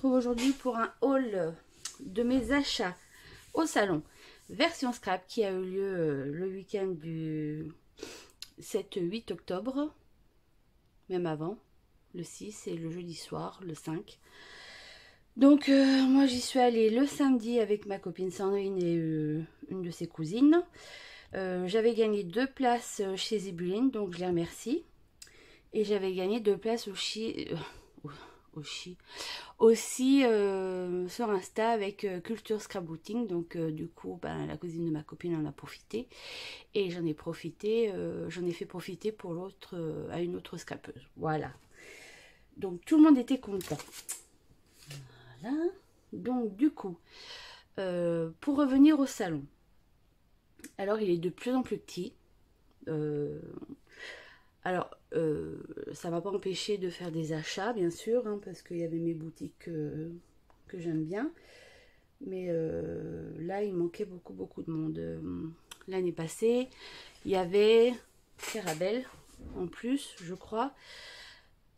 Aujourd'hui pour un haul de mes achats au salon version scrap qui a eu lieu le week-end du 7-8 octobre, même avant, le 6 et le jeudi soir, le 5. Donc moi j'y suis allée le samedi avec ma copine Sandrine et une de ses cousines. J'avais gagné 2 places chez Zibuline, donc je les remercie. Et j'avais gagné 2 places aussi sur Insta avec Culture Scrapbooking. Donc du coup ben, la cousine de ma copine en a profité et j'en ai fait profiter pour l'autre à une autre scrapeuse. Voilà, donc tout le monde était content. Voilà, donc du coup pour revenir au salon, alors il est de plus en plus petit. Ça m'a pas empêché de faire des achats, bien sûr, hein, parce qu'il y avait mes boutiques que j'aime bien. Mais là, il manquait beaucoup de monde. L'année passée, il y avait Carabelle en plus, je crois.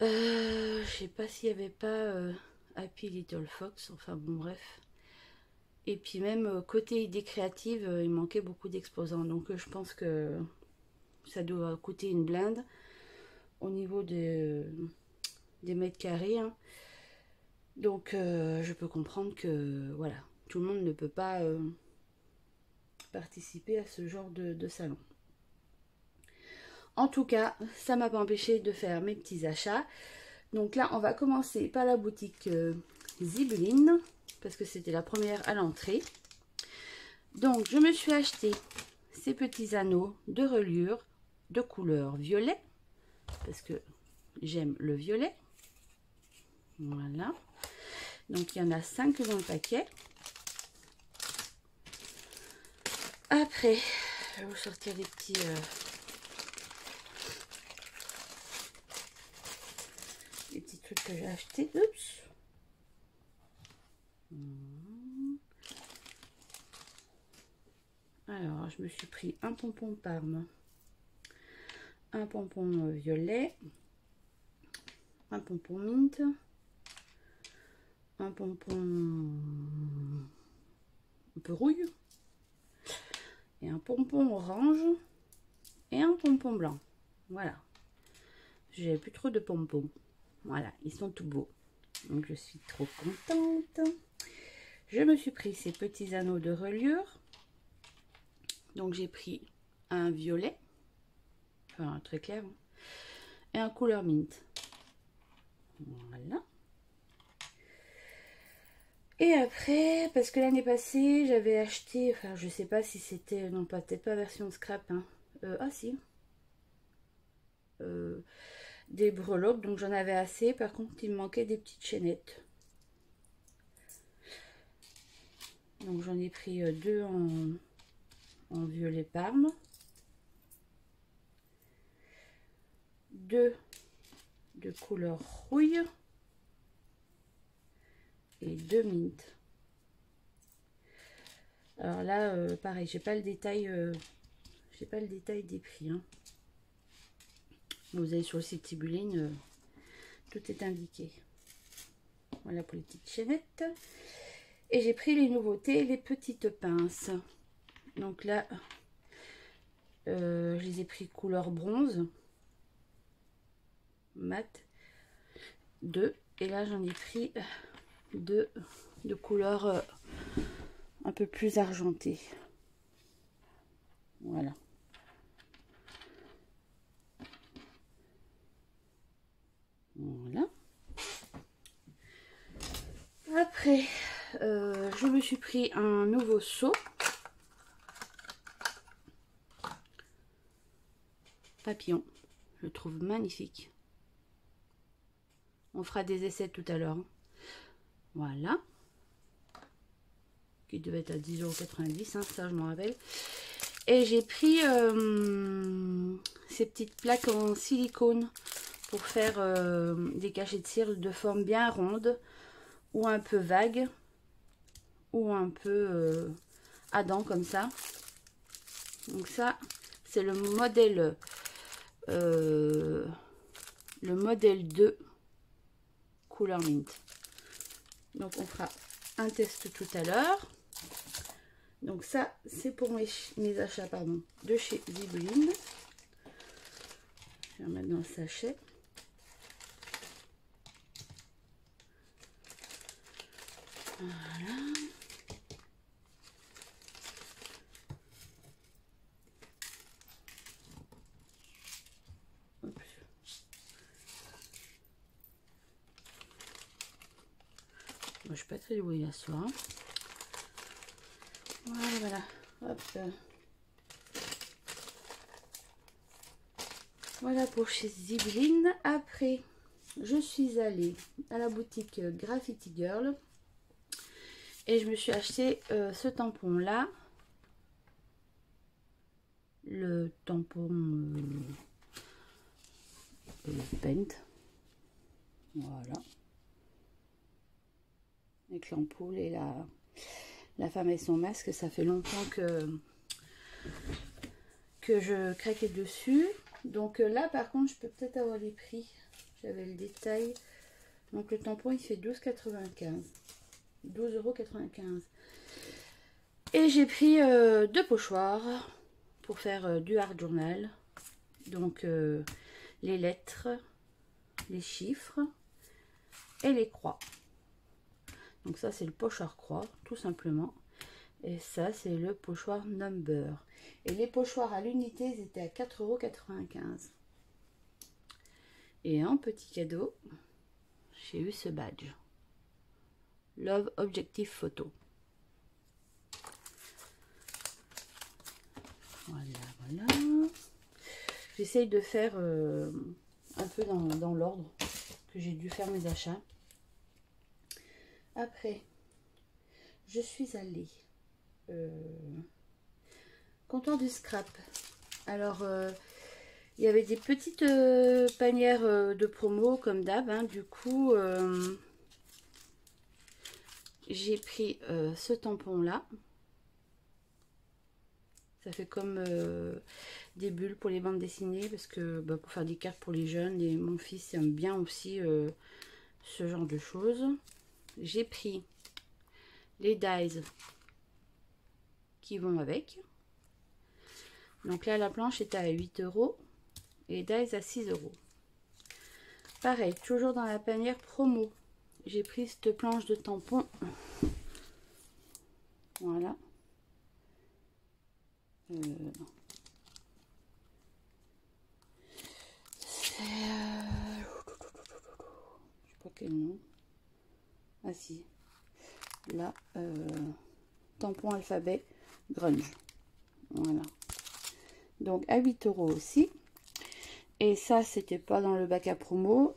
Je sais pas s'il y avait pas Happy Little Fox, enfin bon, bref. Et puis même côté idées créatives, il manquait beaucoup d'exposants. Donc je pense que ça doit coûter une blinde au niveau des mètres carrés, hein. Donc je peux comprendre que voilà, tout le monde ne peut pas participer à ce genre de salon. En tout cas, ça m'a pas empêché de faire mes petits achats. Donc là, on va commencer par la boutique Zibuline, parce que c'était la première à l'entrée. Donc je me suis acheté ces petits anneaux de reliure de couleur violet, parce que j'aime le violet. Voilà, donc il y en a 5 dans le paquet. Après je vais vous sortir les petits trucs que j'ai achetés. Oups. Alors je me suis pris un pompon Parme, un pompon violet, un pompon mint, un pompon un peu rouille et un pompon orange et un pompon blanc. Voilà, j'ai plus trop de pompons. Voilà, ils sont tout beaux, donc je suis trop contente. Je me suis pris ces petits anneaux de reliure. Donc j'ai pris un violet, enfin très clair, hein, et un couleur mint. Voilà. Et après, parce que l'année passée, j'avais acheté, enfin je sais pas si c'était, non pas peut-être pas version scrap, hein. Ah si, des breloques, donc j'en avais assez. Par contre, il me manquait des petites chaînettes. Donc j'en ai pris 2 en violet Parme, 2 de couleur rouille et 2 mint. Alors là pareil, j'ai pas le détail des prix, hein. Vous allez sur le site Zibuline, tout est indiqué. Voilà pour les petites chaînettes. Et j'ai pris les nouveautés, les petites pinces. Donc là je les ai pris couleur bronze mat 2, et là j'en ai pris 2 de couleur un peu plus argentée. Voilà. Voilà. Après, je me suis pris un nouveau seau. Papillon. Je le trouve magnifique. On fera des essais tout à l'heure. Voilà. Qui devait être à 10,90 €, hein, ça je m'en rappelle. Et j'ai pris ces petites plaques en silicone pour faire des cachets de cire de forme bien ronde ou un peu vague ou un peu à dents comme ça. Donc ça, c'est le modèle 2 couleur mint. Donc on fera un test tout à l'heure. Donc ça, c'est pour mes achats de chez Zibelline. Je vais remettre dans le sachet. Voilà. Oups. Moi, je suis pas très douée là ce soir. Voilà, voilà. Hop. Voilà pour chez Zibelline. Après, je suis allée à la boutique Graffiti Girl et je me suis acheté ce tampon là. Le tampon Paint. Voilà. Avec l'ampoule et la femme et son masque. Ça fait longtemps que je craquais dessus. Donc là par contre je peux peut-être avoir les prix. J'avais le détail. Donc le tampon il fait 12,95 12,95 €. Et j'ai pris deux pochoirs pour faire du hard journal. Donc les lettres, les chiffres et les croix. Donc ça c'est le pochoir croix tout simplement. Et ça c'est le pochoir number. Et les pochoirs à l'unité ils étaient à 4,95 €. Et en petit cadeau, j'ai eu ce badge. Love Objective Photo. Voilà, voilà. J'essaye de faire un peu dans l'ordre que j'ai dû faire mes achats. Après, je suis allée comptoir du scrap. Alors, il y avait des petites panières de promo comme d'hab. Hein. Du coup, j'ai pris ce tampon là. Ça fait comme des bulles pour les bandes dessinées parce que pour faire des cartes pour les jeunes. Et mon fils aime bien aussi ce genre de choses. J'ai pris les dies qui vont avec. Donc là, la planche était à 8 € et les dies à 6 €. Pareil, toujours dans la panière promo. J'ai pris cette planche de tampon. Voilà. Je sais pas quel nom. Ah si. Là, tampon alphabet grunge. Voilà. Donc à 8 € aussi. Et ça, c'était pas dans le bac à promo.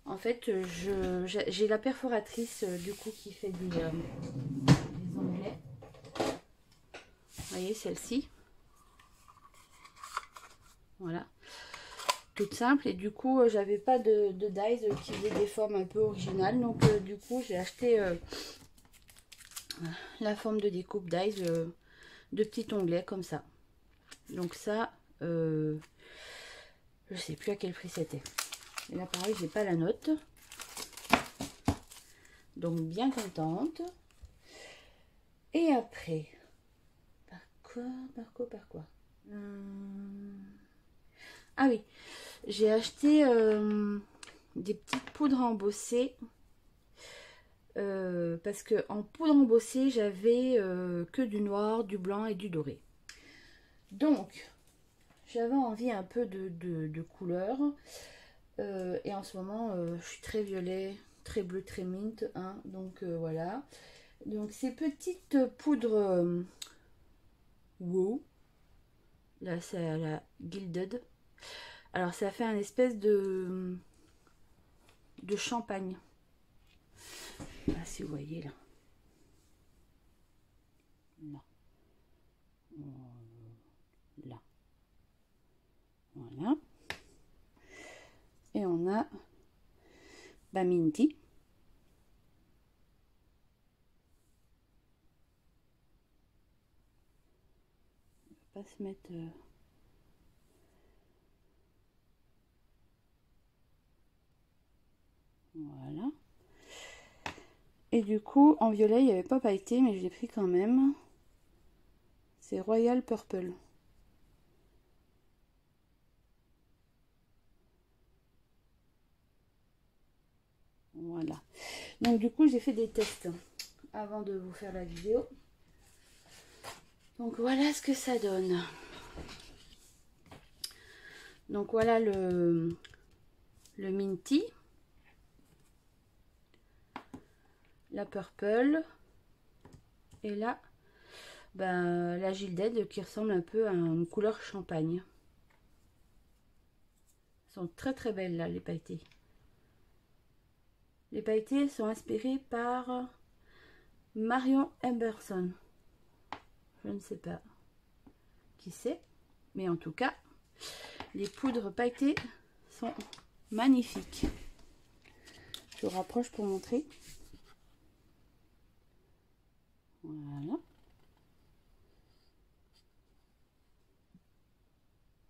En fait, j'ai la perforatrice du coup qui fait des onglets. Vous voyez celle-ci. Voilà. Toute simple. Et du coup, j'avais pas de dies qui faisait des formes un peu originales. Donc du coup, j'ai acheté la forme de découpe dies de petits onglets comme ça. Donc ça, je sais plus à quel prix c'était. Et là pareil, j'ai pas la note. Donc bien contente. Et après, par quoi ah oui, j'ai acheté des petites poudres embossées. Parce que en poudre embossée, j'avais que du noir, du blanc et du doré. Donc, j'avais envie un peu de couleur. Et en ce moment, je suis très violet, très bleu, très mint. Hein, donc voilà. Donc ces petites poudres Wow. Là, c'est à la Gilded. Alors, ça fait un espèce de champagne. Ah, si vous voyez là. Là. Là. Voilà. Et on a Minty. On va pas se mettre... Voilà. Et du coup, en violet, il n'y avait pas pailleté, mais je l'ai pris quand même. C'est Royal Purple. Voilà. Donc du coup, j'ai fait des tests avant de vous faire la vidéo. Donc voilà ce que ça donne. Donc voilà le Minty. La Purple. Et là, la Gilded qui ressemble un peu à une couleur champagne. Elles sont très très belles là, les pailletés. Les pailletés sont inspirées par Marion Emberson. Je ne sais pas qui c'est, mais en tout cas, les poudres pailletées sont magnifiques. Je vous rapproche pour montrer. Voilà.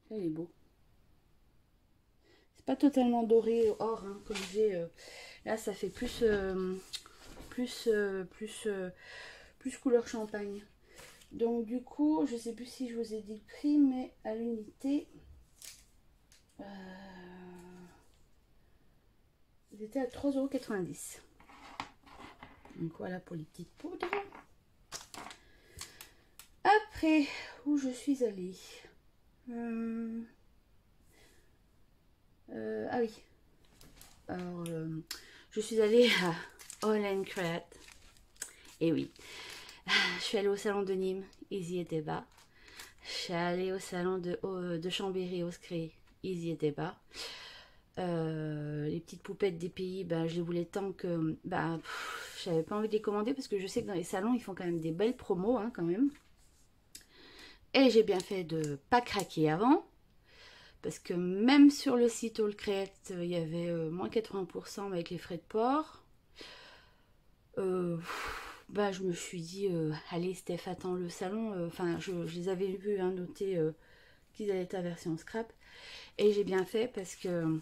Ça, il est beau. C'est pas totalement doré or, hein, comme j'ai... là, ça fait plus couleur champagne. Donc du coup, je sais plus si je vous ai dit le prix, mais à l'unité, c'était à 3,90 €. Donc voilà pour les petites poudres. Après, où je suis allée, ah oui, alors je suis allée à All & Create. Et oui, je suis allée au salon de Nîmes, ils y étaient pas. Je suis allée au salon de Chambéry, au Scré, ils y étaient pas. Les petites poupettes des pays, je les voulais tant que j'avais pas envie de les commander parce que je sais que dans les salons ils font quand même des belles promos, hein, quand même. Et j'ai bien fait de pas craquer avant, parce que même sur le site All Create, il y avait moins 80% avec les frais de port. Je me suis dit, allez Steph, attends le salon. Enfin, je les avais vus, hein, noter qu'ils allaient être à version scrap. Et j'ai bien fait parce que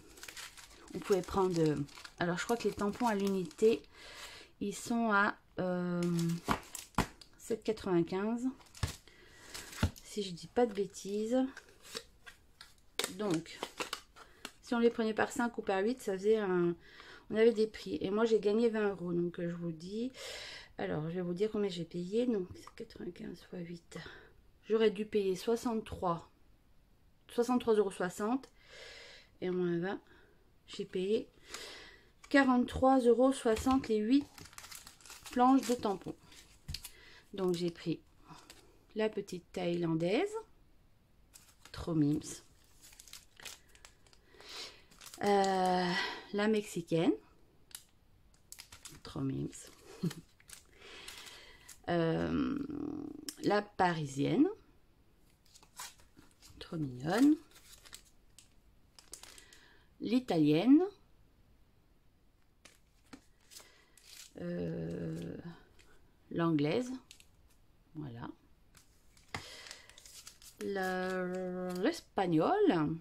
on pouvait prendre... alors, je crois que les tampons à l'unité, ils sont à 7,95 €. Si je dis pas de bêtises. Donc, si on les prenait par 5 ou par 8, ça faisait un... On avait des prix. Et moi, j'ai gagné 20 €. Donc, je vous dis... Alors, je vais vous dire combien j'ai payé. Donc, 95 fois 8. J'aurais dû payer 63,60 €. Et en moins 20, j'ai payé 43,60 € les 8 planches de tampons. Donc, j'ai pris la petite thaïlandaise. Trop mimes. La mexicaine. Trop mimes. La parisienne. Trop mignonne. L'italienne. L'anglaise. Voilà. L'espagnole.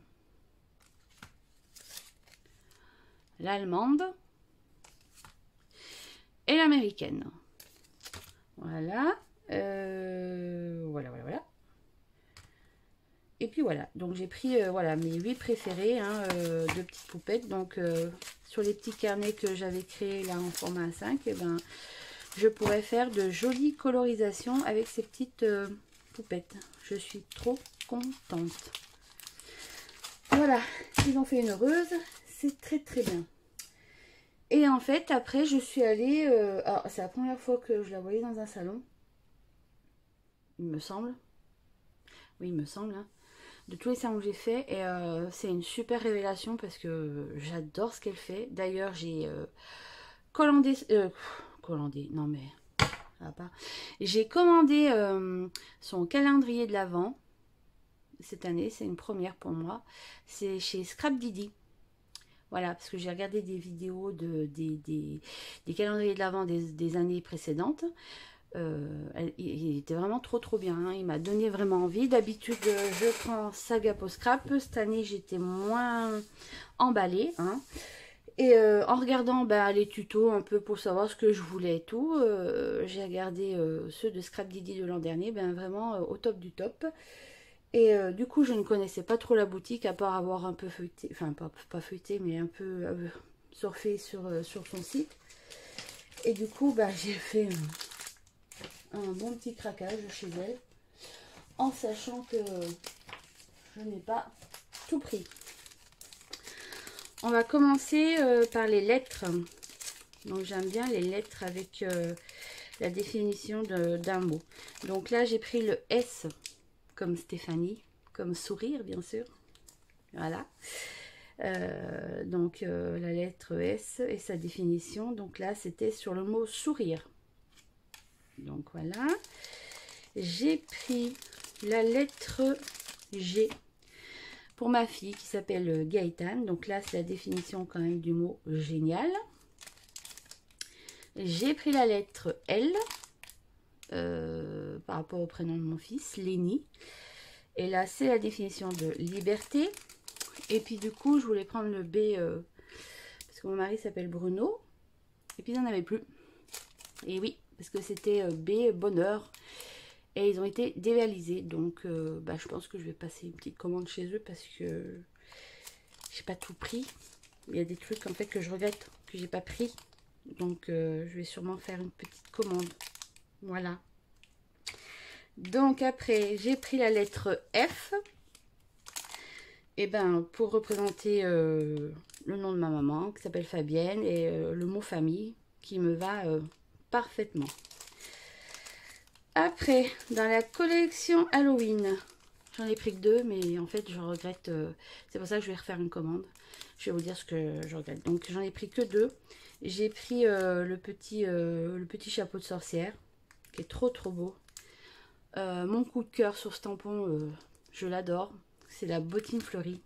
L'allemande. Et l'américaine. Voilà. Voilà. Et puis voilà. Donc j'ai pris voilà, mes 8 préférés, hein, de petites poupettes. Donc sur les petits carnets que j'avais créés là en format A5, je pourrais faire de jolies colorisations avec ces petites poupettes. Je suis trop contente. Voilà, ils ont fait une heureuse. C'est très très bien. Et en fait, après, je suis allée... c'est la première fois que je la voyais dans un salon. Il me semble. Oui, il me semble. Hein. De tous les salons que j'ai fait. Et c'est une super révélation parce que j'adore ce qu'elle fait. D'ailleurs, j'ai commandé... non mais... pas. J'ai commandé son calendrier de l'Avent. Cette année, c'est une première pour moi. C'est chez Scrap Didi. Voilà, parce que j'ai regardé des vidéos des calendriers de l'Avent des années précédentes. Il était vraiment trop bien. Hein. Il m'a donné vraiment envie. D'habitude, je prends Saga Post Scrap. Cette année, j'étais moins emballée. Hein. Et en regardant les tutos un peu pour savoir ce que je voulais et tout, j'ai regardé ceux de Scrap Didi de l'an dernier, vraiment au top du top. Et du coup, je ne connaissais pas trop la boutique, à part avoir un peu feuilleté, enfin pas feuilleté, mais un peu surfé sur son site. Et du coup, j'ai fait un bon petit craquage chez elle, en sachant que je n'ai pas tout pris. On va commencer par les lettres. Donc j'aime bien les lettres avec la définition d'un mot. Donc là, j'ai pris le S. Comme Stéphanie, comme sourire bien sûr, voilà, donc la lettre S et sa définition, donc là c'était sur le mot sourire, donc voilà. J'ai pris la lettre G pour ma fille qui s'appelle Gaëtane, donc là c'est la définition quand même du mot génial. J'ai pris la lettre L par rapport au prénom de mon fils, Léni. Et là, c'est la définition de liberté. Et puis du coup, je voulais prendre le B parce que mon mari s'appelle Bruno. Et puis, il n'en avait plus. Et oui, parce que c'était B, bonheur. Et ils ont été dévalisés. Donc, je pense que je vais passer une petite commande chez eux parce que j'ai pas tout pris. Il y a des trucs en fait que je regrette que j'ai pas pris. Donc, je vais sûrement faire une petite commande. Voilà. Donc après, j'ai pris la lettre F. Et pour représenter le nom de ma maman, qui s'appelle Fabienne, et le mot famille, qui me va parfaitement. Après, dans la collection Halloween, j'en ai pris que 2, mais en fait, je regrette. C'est pour ça que je vais refaire une commande. Je vais vous dire ce que je regrette. Donc, j'en ai pris que 2. J'ai pris le petit chapeau de sorcière, qui est trop beau. Mon coup de cœur sur ce tampon, je l'adore. C'est la bottine fleurie.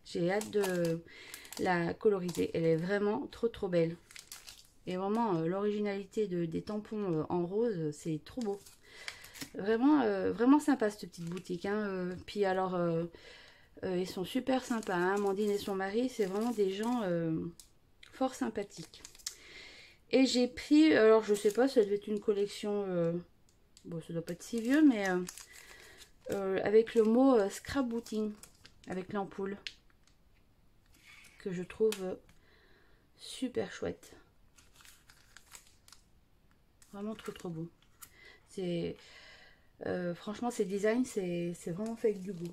J'ai hâte de la coloriser. Elle est vraiment trop belle. Et vraiment, l'originalité des tampons en rose, c'est trop beau. Vraiment, vraiment sympa cette petite boutique. Hein. Puis alors, ils sont super sympas. Hein. Amandine et son mari, c'est vraiment des gens fort sympathiques. Et j'ai pris, alors je sais pas, ça devait être une collection... bon, ça doit pas être si vieux, mais avec le mot scrapbooking, avec l'ampoule, que je trouve super chouette. Vraiment trop beau. C'est franchement, ces designs, c'est vraiment fait avec du goût.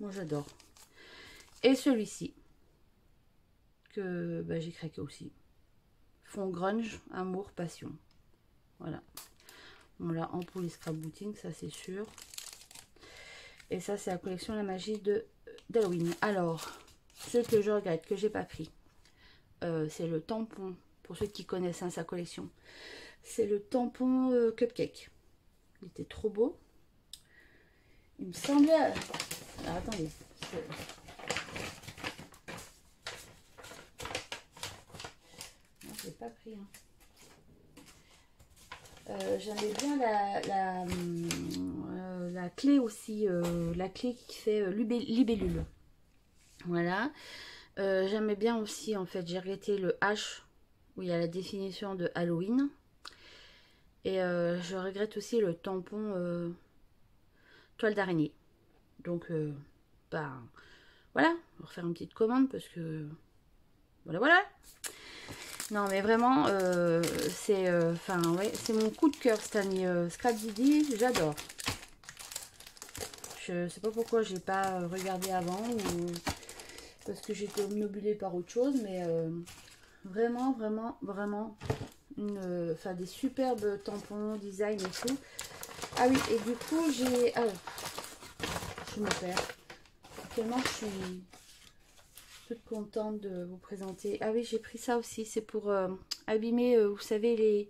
Moi, j'adore. Et celui-ci, que j'ai craqué aussi. Fond grunge, amour, passion. Voilà. On l'a ampoule et scrapbooking, ça c'est sûr. Et ça, c'est la collection La Magie d'Halloween. Alors, ce que je regrette, que j'ai pas pris, c'est le tampon. Pour ceux qui connaissent sa collection, c'est le tampon cupcake. Il était trop beau. Il me semblait... Alors, attendez. Non, je l'ai pas pris. Hein. J'aimais bien la clé aussi, la clé qui fait libellule. Voilà. J'aimais bien aussi, en fait, j'ai regretté le H, où il y a la définition de Halloween. Et je regrette aussi le tampon toile d'araignée. Donc, voilà, on va refaire une petite commande parce que... Voilà. Non, mais vraiment, c'est ouais, c'est mon coup de cœur cette année. Scrap Didi, j'adore. Je Je sais pas pourquoi j'ai pas regardé avant ou parce que j'étais obnubilée par autre chose, mais vraiment, vraiment, vraiment enfin des superbes tampons, design et tout. Ah oui, et du coup j'ai... Ah, je me perds. Tellement je suis toute contente de vous présenter. Ah oui, j'ai pris ça aussi, c'est pour abîmer, vous savez,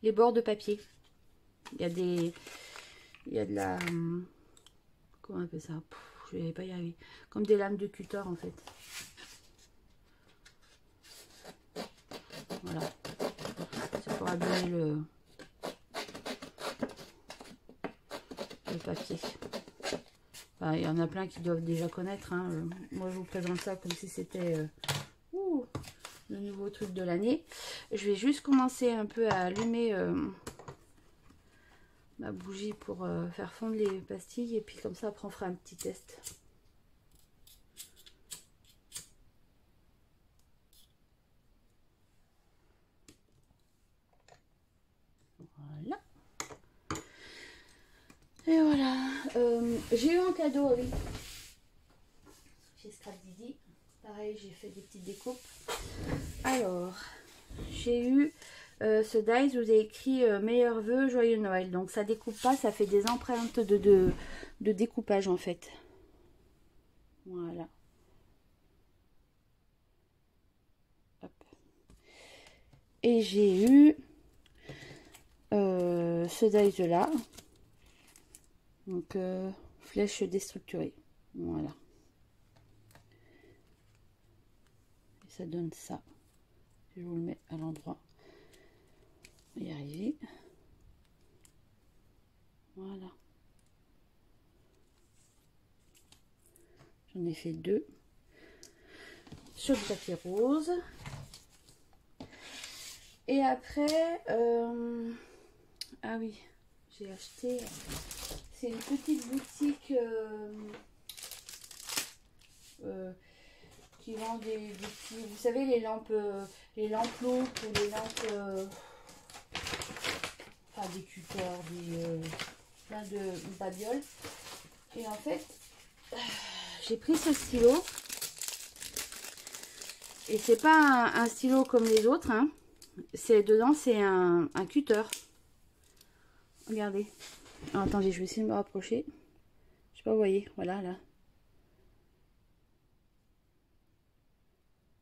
les bords de papier. Il y a des... Il y a de la... comment on appelle ça? Je vais pas y arriver. Comme des lames de cutter en fait. Voilà. C'est pour abîmer le papier. Enfin, il y en a plein qui doivent déjà connaître. Hein. Moi, je vous présente ça comme si c'était le nouveau truc de l'année. Je vais juste commencer un peu à allumer ma bougie pour faire fondre les pastilles. Et puis comme ça, après, on fera un petit test. Voilà. Et voilà. J'ai eu un cadeau, oui. Chez Scrap Didi. Pareil, j'ai fait des petites découpes. Alors, j'ai eu ce dies, vous avez écrit meilleurs vœux, joyeux Noël. Donc ça découpe pas, ça fait des empreintes de découpage en fait. Voilà. Hop. Et j'ai eu ce dies là. Donc flèche déstructurée. Voilà. Et ça donne ça. Je vous le mets à l'endroit. On va y arriver. Voilà. J'en ai fait 2 sur du papier rose. Et après, ah oui, j'ai acheté, c'est une petite boutique qui vend des petits, vous savez, les lampes loupes ou les lampes, enfin des cutters, plein de babioles. Et en fait, j'ai pris ce stylo. Et c'est pas un stylo comme les autres, hein. Dedans, c'est un cutter. Regardez. Alors, attendez, je vais essayer de me rapprocher. Je sais pas, vous voyez, voilà, là.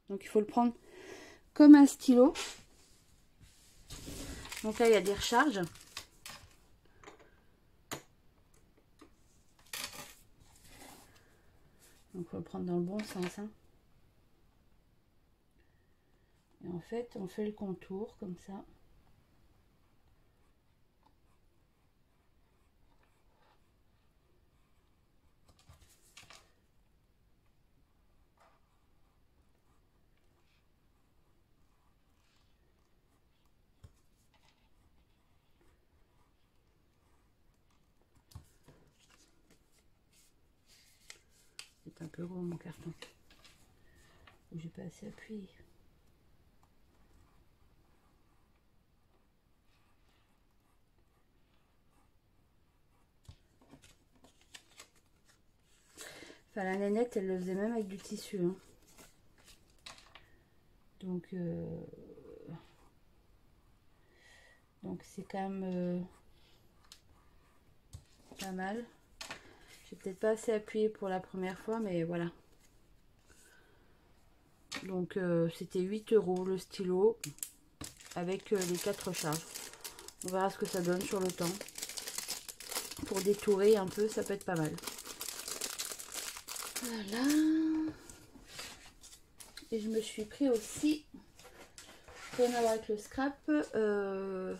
Donc, il faut le prendre comme un stylo. Donc là, il y a des recharges. Donc, il faut le prendre dans le bon sens, hein. Et en fait, on fait le contour comme ça. C'est un peu gros mon carton. J'ai pas assez appuyé. Enfin, la nénette, elle le faisait même avec du tissu. Hein. Donc c'est quand même pas mal. J'ai peut-être pas assez appuyé pour la première fois, mais voilà. Donc c'était 8 € le stylo avec les 4 recharges. On verra ce que ça donne sur le temps. Pour détourer un peu, ça peut être pas mal. Voilà. Et je me suis pris aussi, pour en avoir avec le scrap, le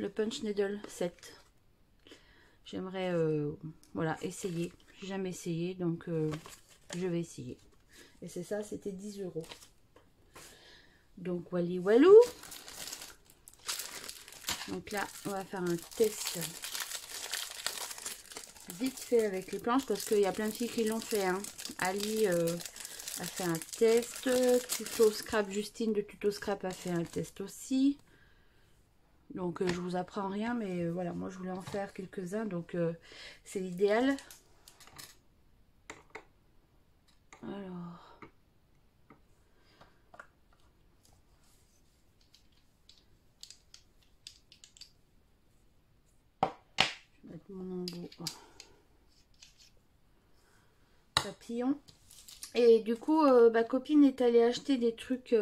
punch needle set. J'aimerais voilà, essayer. J'ai jamais essayé, donc je vais essayer. Et c'est ça, c'était 10 €. Donc wally walou. Donc là, on va faire un test vite fait avec les planches parce qu'il y a plein de filles qui l'ont fait. Hein. Ali a fait un test. Tuto Scrap, Justine de Tuto Scrap a fait un test aussi. Donc je vous apprends rien, mais voilà, moi je voulais en faire quelques-uns, donc c'est l'idéal. Alors, je vais mettre mon embout papillon. Et du coup, ma copine est allée acheter des trucs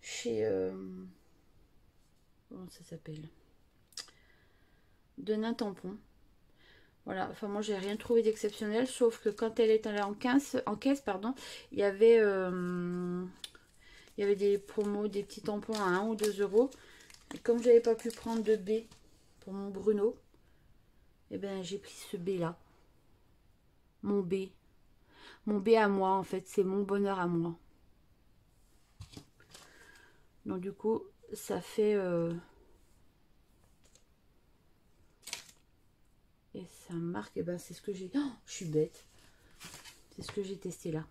chez... comment ça s'appelle? Denain Tampon. Voilà, enfin moi j'ai rien trouvé d'exceptionnel, sauf que quand elle est allée en caisse, pardon, il y avait des promos, des petits tampons à 1 ou 2 euros. Et comme j'avais pas pu prendre de B pour mon Bruno, et ben j'ai pris ce B là. Mon B. Mon B à moi en fait, c'est mon bonheur à moi. Donc du coup, ça fait... et ça marque, et ben c'est ce que j'ai... Oh, je suis bête. C'est ce que j'ai testé là.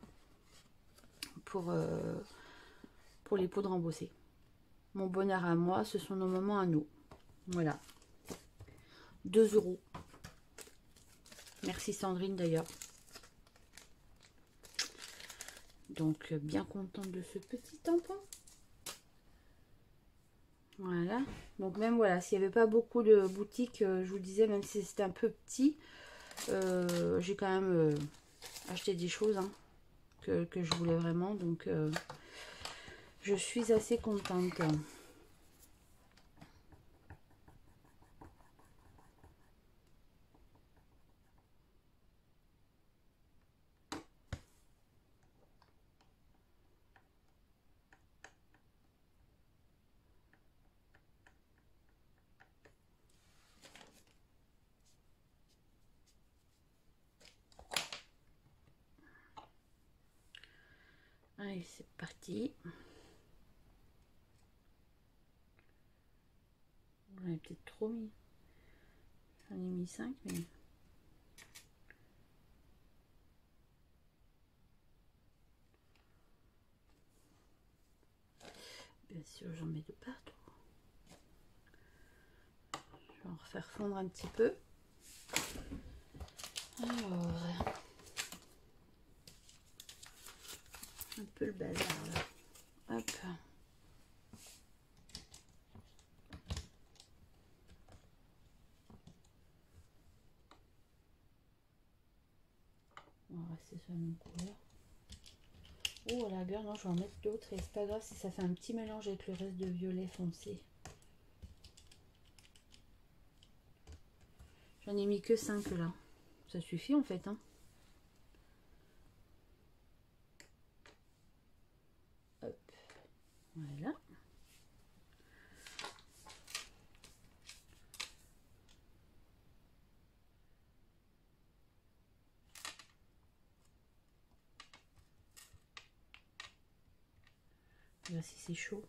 Pour les poudres embossées. Mon bonheur à moi, ce sont nos moments à nous. Voilà. 2 euros. Merci Sandrine d'ailleurs. Donc bien contente de ce petit tampon. Voilà. Donc même voilà, s'il n'y avait pas beaucoup de boutiques, je vous disais, même si c'était un peu petit, j'ai quand même acheté des choses hein, que je voulais vraiment. Donc je suis assez contente. Allez, c'est parti. J'en ai peut-être trop mis. J'en ai mis 5, mais... Bien sûr, j'en mets de partout. Je vais en refaire fondre un petit peu. Alors... un peu le bazar là. Hop. On va rester sur la même couleur. Oh, à la gueule, non, je vais en mettre d'autres et c'est pas grave si ça fait un petit mélange avec le reste de violet foncé. J'en ai mis que 5 là. Ça suffit en fait, hein. Hop. Voilà. Là, si c'est chaud.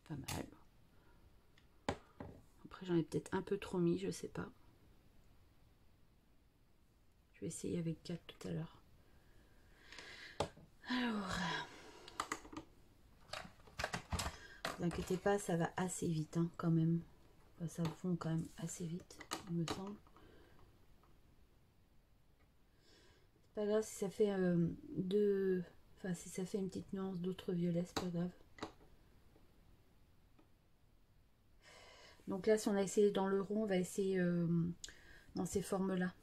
Pas mal. Après, j'en ai peut-être un peu trop mis, je sais pas. Je vais essayer avec 4 tout à l'heure. Alors, ne vous inquiétez pas, ça va assez vite hein, quand même. Enfin, ça fond quand même assez vite, il me semble. C'est pas grave si ça fait deux... Enfin, si ça fait une petite nuance d'autres violets, c'est pas grave. Donc là, si on a essayé dans le rond, on va essayer dans ces formes-là.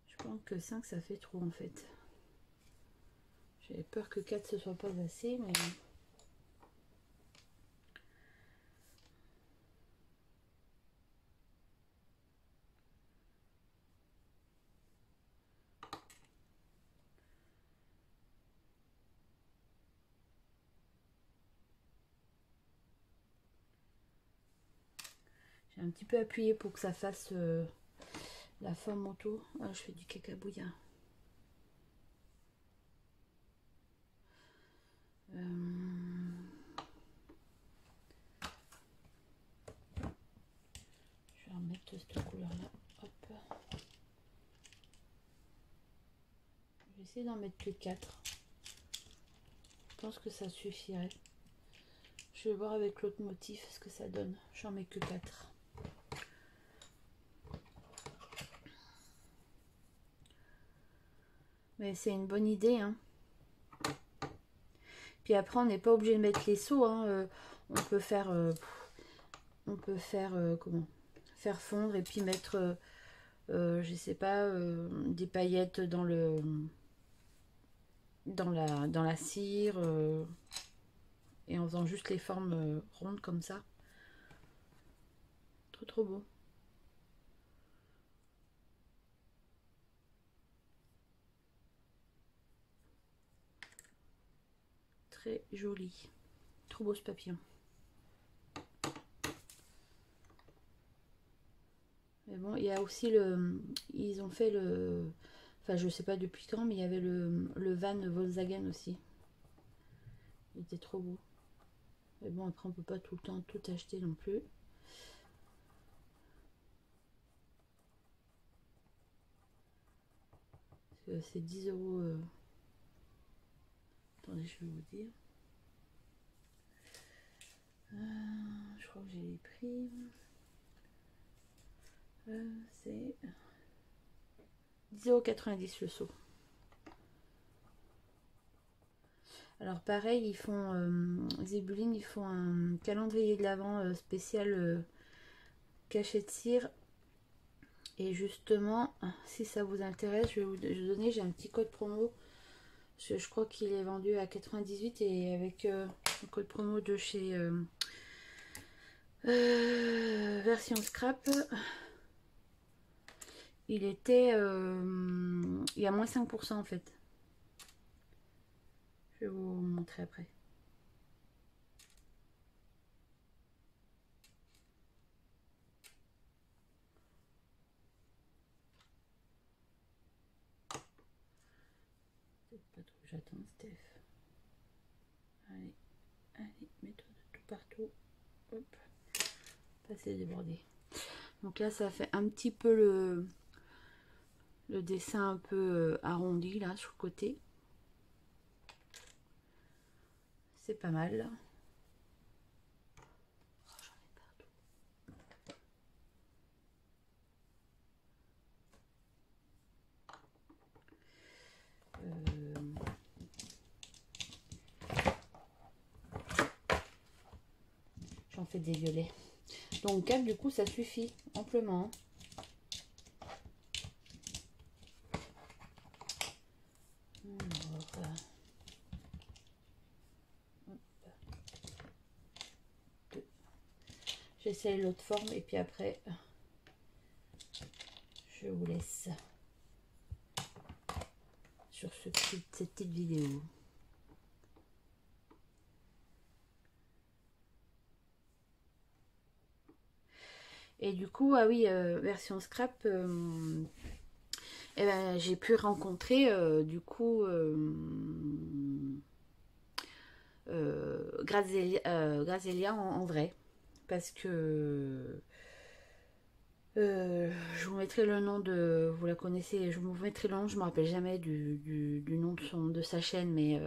Je pense que 5, ça fait trop en fait. J'avais peur que 4 ce soit pas assez, mais... J'ai un petit peu appuyé pour que ça fasse la forme autour. Ah, je fais du cacabouilla. Je vais remettre cette couleur-là. Hop. Je vais essayer d'en mettre que 4. Je pense que ça suffirait. Je vais voir avec l'autre motif ce que ça donne. J'en mets que 4. Mais c'est une bonne idée, hein. Puis après, on n'est pas obligé de mettre les seaux, hein. On peut faire, comment, faire fondre et puis mettre, je sais pas, des paillettes dans la cire, et en faisant juste les formes rondes comme ça. Trop trop beau. Très joli. Trop beau ce papillon. Mais bon, il y a aussi ils ont fait le... Enfin, je sais pas depuis quand, mais il y avait le van Volkswagen aussi. Il était trop beau. Mais bon, après, on peut pas tout le temps tout acheter non plus. C'est 10 euros. Attendez, je vais vous dire. Je crois que j'ai les prix. C'est 10,90 € le seau. Alors pareil, ils font Zébuline, ils font un calendrier de l'Avent spécial cachet de cire. Et justement, si ça vous intéresse, je vais vous donner, j'ai un petit code promo. Je crois qu'il est vendu à 98 et avec le code promo de chez Version Scrap, il était, il y a moins 5% en fait. Je vais vous montrer après. Pas trop que j'attends, Steph. Allez, allez, mets-toi de tout partout. Hop, passer déborder. Donc là, ça fait un petit peu le dessin un peu arrondi là sur le côté. C'est pas mal. J'en fais des violets. Donc 4 du coup ça suffit amplement. J'essaie l'autre forme et puis après je vous laisse sur cette petite vidéo. Et du coup, ah oui, version scrap, eh ben, j'ai pu rencontrer du coup Grazelia en vrai. Parce que je vous mettrai le nom de... Vous la connaissez, je vous mettrai le nom, je me rappelle jamais du nom de sa chaîne, mais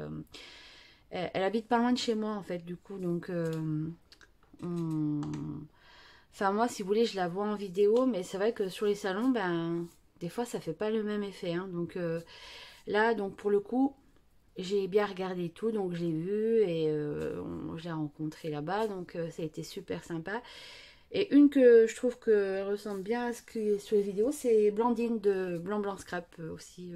elle habite pas loin de chez moi en fait, du coup, donc... Enfin moi si vous voulez je la vois en vidéo mais c'est vrai que sur les salons ben des fois ça fait pas le même effet hein. Donc là donc pour le coup j'ai bien regardé tout donc je l'ai vu et je l'ai rencontré là-bas donc ça a été super sympa. Et une que je trouve qu'elle ressemble bien à ce qui est sur les vidéos c'est Blandine de Blanc Blanc Scrap aussi.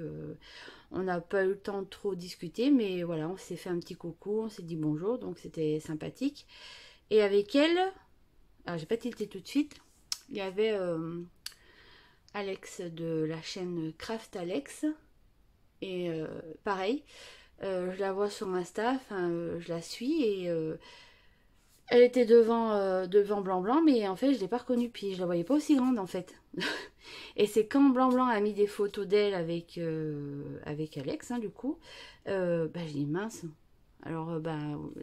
On n'a pas eu le temps de trop discuter mais voilà on s'est fait un petit coucou, on s'est dit bonjour donc c'était sympathique. Et avec elle... Alors, j'ai pas tilté tout de suite. Il y avait Alex de la chaîne Craft Alex. Et pareil, je la vois sur Insta, enfin, je la suis et Elle était devant Blanc Blanc, mais en fait, je l'ai pas reconnue. Puis je la voyais pas aussi grande en fait. Et c'est quand Blanc Blanc a mis des photos d'elle avec Alex, hein, du coup, bah, j'ai dit mince. Alors bah,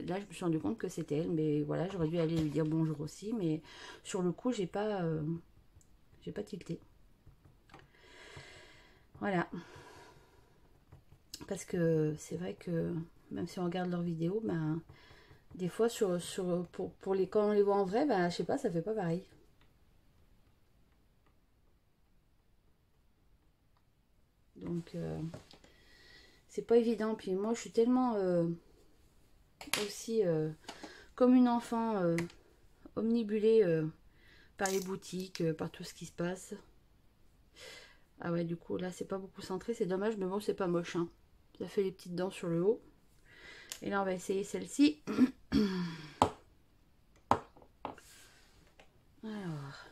là, je me suis rendu compte que c'était elle. Mais voilà, j'aurais dû aller lui dire bonjour aussi. Mais sur le coup, j'ai pas tilté. Voilà. Parce que c'est vrai que même si on regarde leurs vidéos, ben, des fois, quand on les voit en vrai, ben, je sais pas, ça fait pas pareil. Donc, c'est pas évident. Puis moi, je suis tellement aussi comme une enfant omnibulée par les boutiques, par tout ce qui se passe. Ah ouais, du coup, là, c'est pas beaucoup centré. C'est dommage, mais bon, c'est pas moche. Hein. Ça fait les petites dents sur le haut. Et là, on va essayer celle-ci. Alors...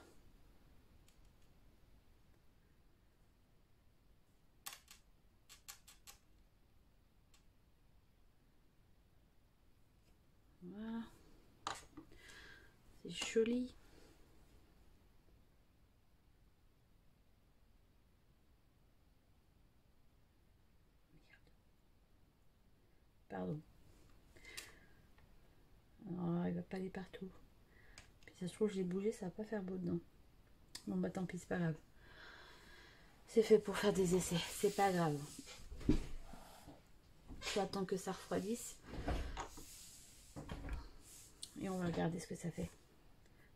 Voilà. C'est joli. Pardon. Alors, il va pas aller partout. Puis ça se trouve, j'ai bougé, ça va pas faire beau dedans. Bon, bah tant pis, c'est pas grave. C'est fait pour faire des essais, c'est pas grave. J'attends que ça refroidisse. Et on va regarder ce que ça fait.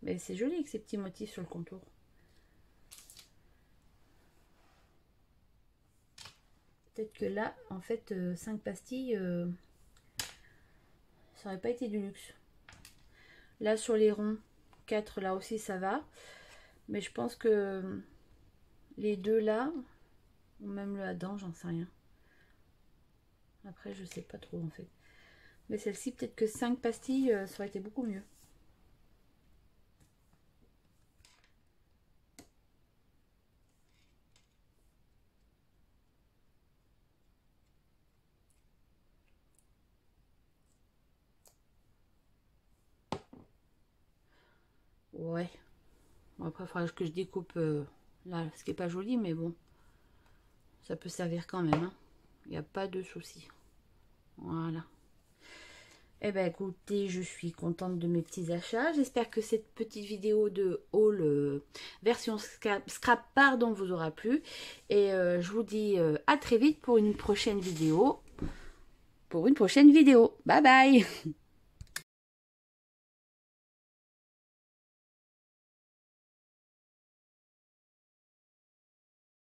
Mais c'est joli avec ces petits motifs sur le contour. Peut-être que là, en fait, 5 pastilles, ça aurait pas été du luxe. Là, sur les ronds, 4, là aussi, ça va. Mais je pense que les deux là, ou même le Adam, j'en sais rien. Après, je sais pas trop, en fait. Mais celle-ci, peut-être que 5 pastilles, ça aurait été beaucoup mieux. Ouais. Bon, après, il faudra que je découpe là, ce qui est pas joli, mais bon. Ça peut servir quand même. Hein. Il n'y a pas de souci. Voilà. Eh ben écoutez, je suis contente de mes petits achats. J'espère que cette petite vidéo de haul version scrap pardon vous aura plu. Et je vous dis à très vite pour une prochaine vidéo. Bye bye.